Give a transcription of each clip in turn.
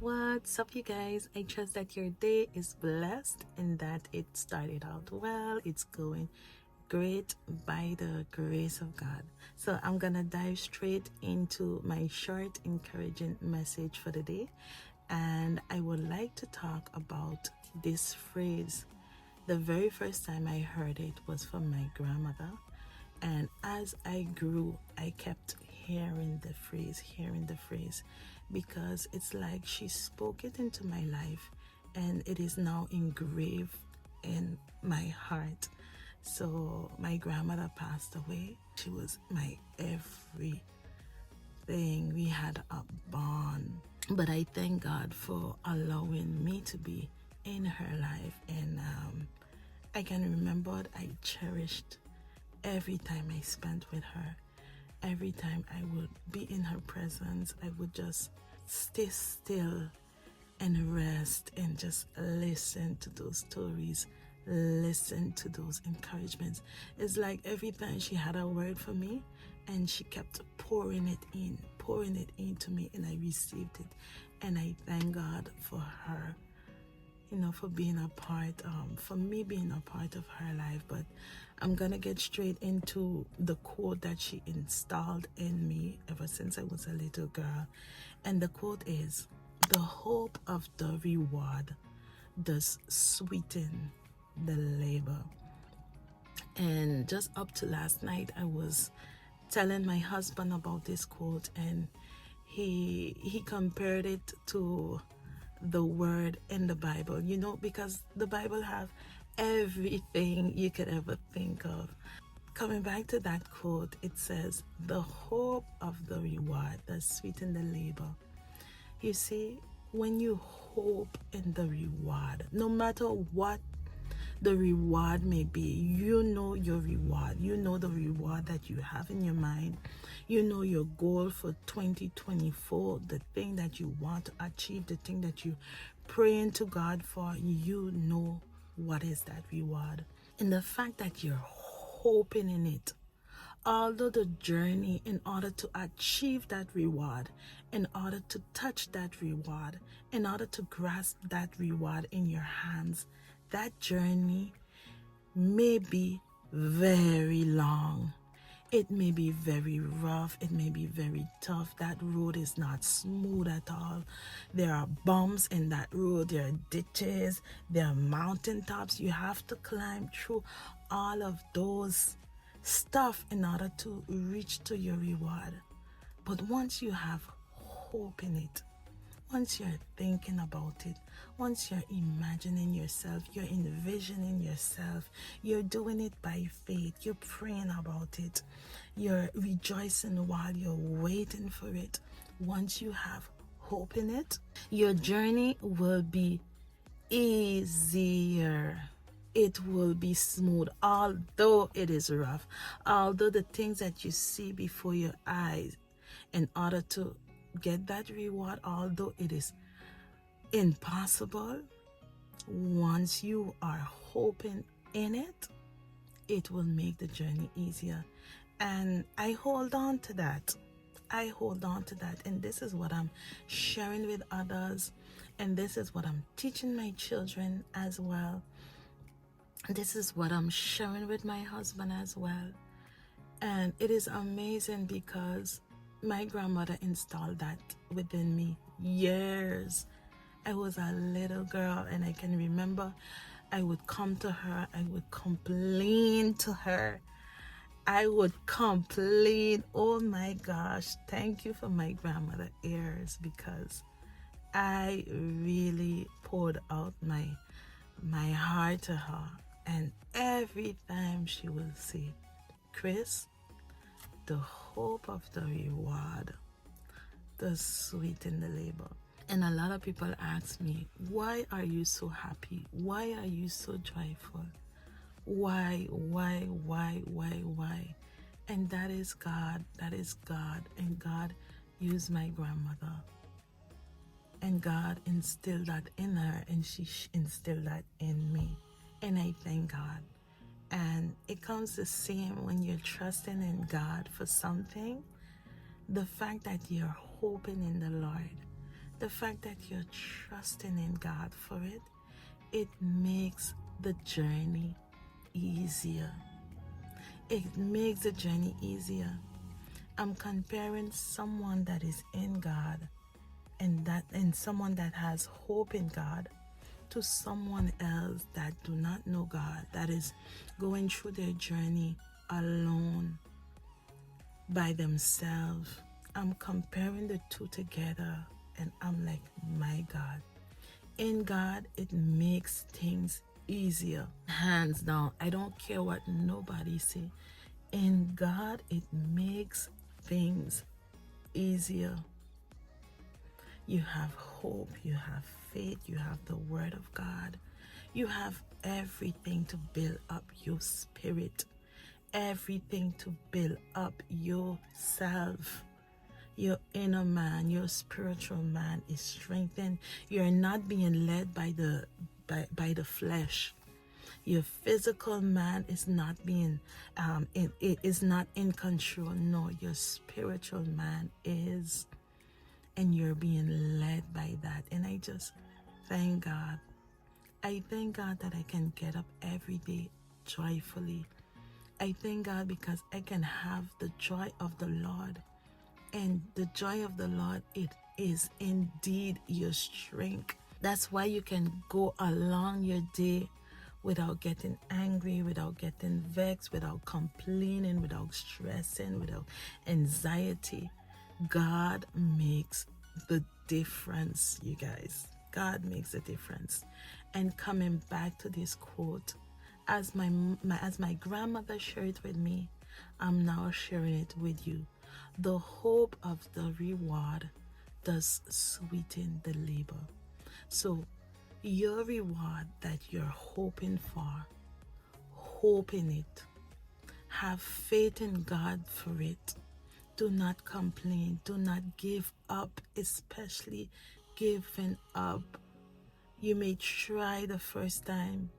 What's up, you guys? I trust that your day is blessed and that it started out well. It's going great by the grace of God. So I'm gonna dive straight into my short encouraging message for the day, and I would like to talk about this phrase. The very first time I heard it was from my grandmother, and as I grew, I kept hearing the phrase, because it's like she spoke it into my life and it is now engraved in my heart. So my grandmother passed away. She was my everything. We had a bond. But I thank God for allowing me to be in her life. And I can remember I cherished every time I spent with her. Every time I would be in her presence, I would just stay still and rest and just listen to those stories, listen to those encouragements. It's like every time she had a word for me, and she kept pouring it into me, and I received it. And I thank God for her, for being a part, for me being a part of her life. But I'm gonna get straight into the quote that she installed in me ever since I was a little girl. And the quote is, "The hope of the reward does sweeten the labor." And just up to last night, I was telling my husband about this quote, and he compared it to the word in the Bible, because the Bible have everything you could ever think of. Coming back to that quote, it says, "The hope of the reward does sweeten the labor." You see, when you hope in the reward, no matter what the reward may be, you know your reward. You know the reward that you have in your mind. You know your goal for 2024, the thing that you want to achieve, the thing that you praying to God for. You know what is that reward. And the fact that you're hoping in it, although the journey, in order to achieve that reward, in order to touch that reward, in order to grasp that reward in your hands, that journey may be very long. It may be very rough. It may be very tough. That road is not smooth at all. There are bumps in that road. There are ditches. There are mountaintops. You have to climb through all of those stuff in order to reach to your reward. But once you have hope in it, once you're thinking about it, once you're imagining yourself, you're envisioning yourself, you're doing it by faith, you're praying about it, you're rejoicing while you're waiting for it. Once you have hope in it, your journey will be easier. It will be smooth, although it is rough, although the things that you see before your eyes, in order to get that reward, although it is impossible, once you are hoping in it, it will make the journey easier. And I hold on to that. And this is what I'm sharing with others, and this is what I'm teaching my children as well. This is what I'm sharing with my husband as well. And it is amazing because my grandmother installed that within me years. I was a little girl, and I can remember I would come to her, I would complain to her. Oh my gosh, thank you for my grandmother ears, because I really poured out my heart to her. And every time she will say, "Chris, the hope of the reward does sweeten the labor." And a lot of people ask me, "Why are you so happy? Why are you so joyful? Why? And that is God. And God used my grandmother. And God instilled that in her, and she instilled that in me. And I thank God. And it comes the same when you're trusting in God for something. The fact that you're hoping in the Lord, The fact that you're trusting in God for it, it makes the journey easier. It makes the journey easier. I'm comparing someone that is in God and someone that has hope in God to someone else that do not know God, that is going through their journey alone by themselves. I'm comparing the two together and I'm like, my God. In God, it makes things easier. Hands down. I don't care what nobody say. In God, it makes things easier. You have hope, you have faith, you have the Word of God. You have everything to build up your spirit, everything to build up yourself. Your inner man, your spiritual man is strengthened. You're not being led by the flesh. Your physical man is not being it is not in control. No, your spiritual man is, and you're being led by that. And I just thank God. I thank God that I can get up every day joyfully. I thank God because I can have the joy of the Lord. And the joy of the Lord, it is indeed your strength. That's why you can go along your day without getting angry, without getting vexed, without complaining, without stressing, without anxiety. God makes the difference, you guys. God makes a difference. And coming back to this quote, as my grandmother shared it with me, I'm now sharing it with you. The hope of the reward does sweeten the labor. So your reward that you're hoping for, hope in it. Have faith in God for it. Do not complain. Do not give up, especially giving up. You may try the first time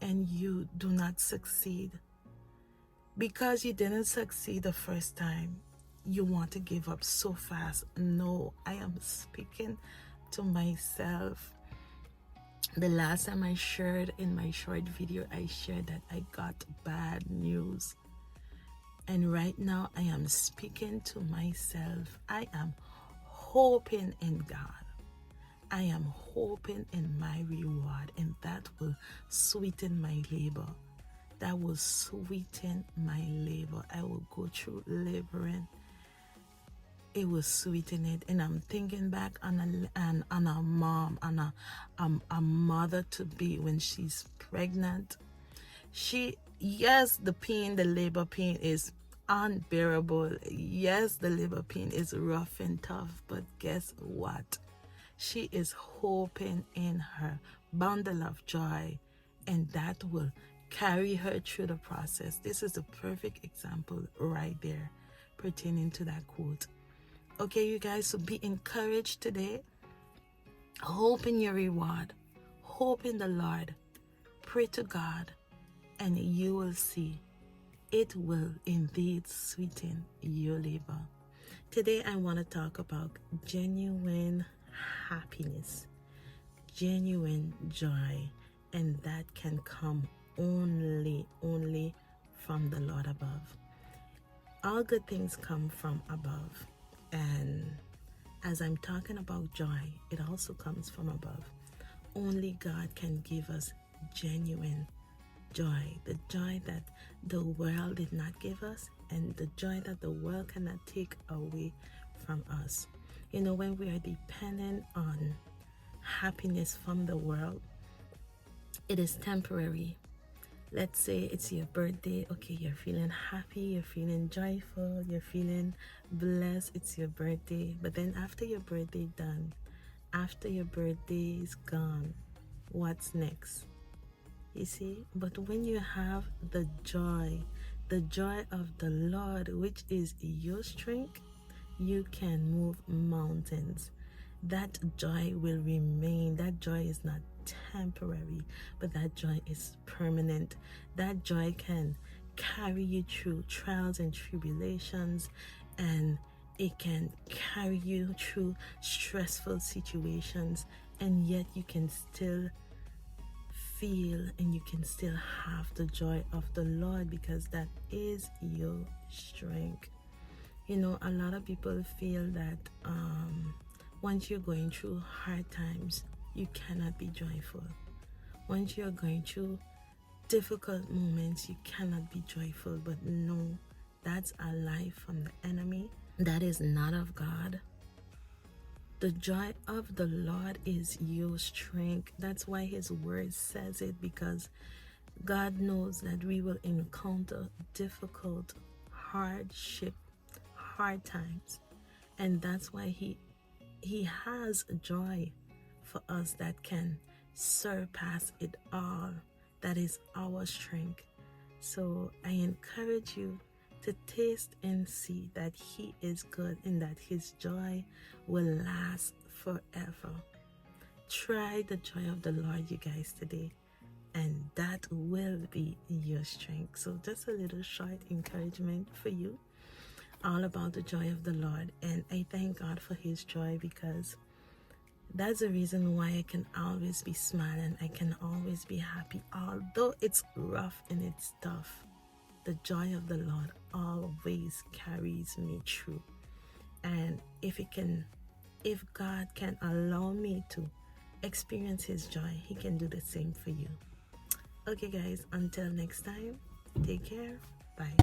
and you do not succeed. Because you didn't succeed the first time, you want to give up so fast. No, I am speaking to myself. The last time I shared in my short video, I shared that I got bad news. And right now I am speaking to myself. I am hoping in God. I am hoping in my reward, and that will sweeten my labor. That will sweeten my labor. I will go through laboring. It will sweeten it. And I'm thinking back on a mom, on a mother to be when she's pregnant. Yes, the pain, the labor pain is unbearable. Yes, the labor pain is rough and tough, but guess what? She is hoping in her bundle of joy, and that will carry her through the process. This is a perfect example right there pertaining to that quote. Okay, you guys, so be encouraged today. Hope in your reward. Hope in the Lord. Pray to God, and you will see it will indeed sweeten your labor. Today, I want to talk about genuine happiness, genuine joy, and that can come only from the Lord above. All good things come from above, and as I'm talking about joy, it also comes from above. Only God can give us genuine joy, the joy that the world did not give us, and the joy that the world cannot take away from us. You know, when we are dependent on happiness from the world, it is temporary. Let's say it's your birthday. Okay, you're feeling happy, you're feeling joyful, you're feeling blessed. It's your birthday. But then after your birthday done, after your birthday is gone, what's next? You see? But when you have the joy of the Lord, which is your strength, you can move mountains. That joy will remain. That joy is not temporary, but that joy is permanent. That joy can carry you through trials and tribulations, and It can carry you through stressful situations, and yet you can still feel and you can still have the joy of the Lord, because that is your strength. You know, a lot of people feel that once you're going through hard times, you cannot be joyful. Once you're going through difficult moments, you cannot be joyful. But no, that's a lie from the enemy. That is not of God. The joy of the Lord is your strength. That's why his word says it, because God knows that we will encounter difficult, hardship, hard times. And that's why he has joy for us that can surpass it all. That is our strength. So I encourage you to taste and see that he is good and that his joy will last forever. Try the joy of the Lord, you guys, today, and that will be your strength. So just a little short encouragement for you, all about the joy of the Lord. And I thank God for his joy, because that's the reason why I can always be smiling. I can always be happy, although it's rough and it's tough. The joy of the Lord always carries me through. And if God can allow me to experience his joy, he can do the same for you. Okay guys, until next time, take care. Bye.